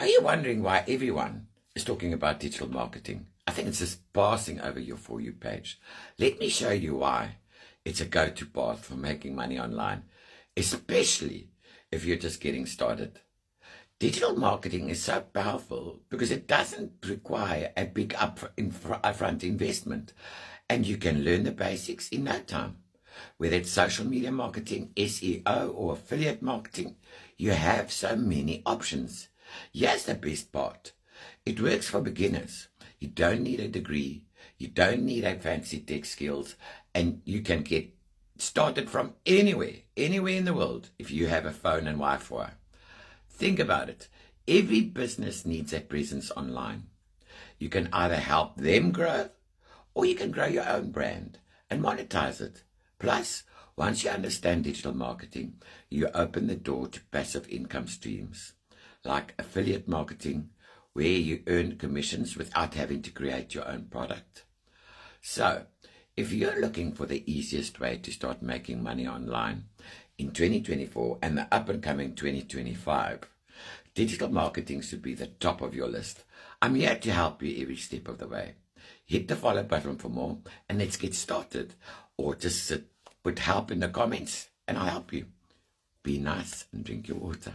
Are you wondering why everyone is talking about digital marketing? I think it's just passing over your For You page. Let me show you why it's a go-to path for making money online, especially if you're just getting started. Digital marketing is so powerful because it doesn't require a big upfront investment, and you can learn the basics in no time. Whether it's social media marketing, SEO, or affiliate marketing, you have so many options. Here's the best part. It works for beginners. You don't need a degree. You don't need a fancy tech skills, and you can get started from anywhere in the world if you have a phone and Wi-Fi. Think about it. Every business needs a presence online. You can either help them grow, or you can grow your own brand and monetize it. Plus, once you understand digital marketing, you open the door to passive income streams, like affiliate marketing, where you earn commissions without having to create your own product. So, if you're looking for the easiest way to start making money online in 2024 and the up-and-coming 2025, digital marketing should be the top of your list. I'm here to help you every step of the way. Hit the follow button for more, and let's get started. Or just put help in the comments, and I'll help you. Be nice and drink your water.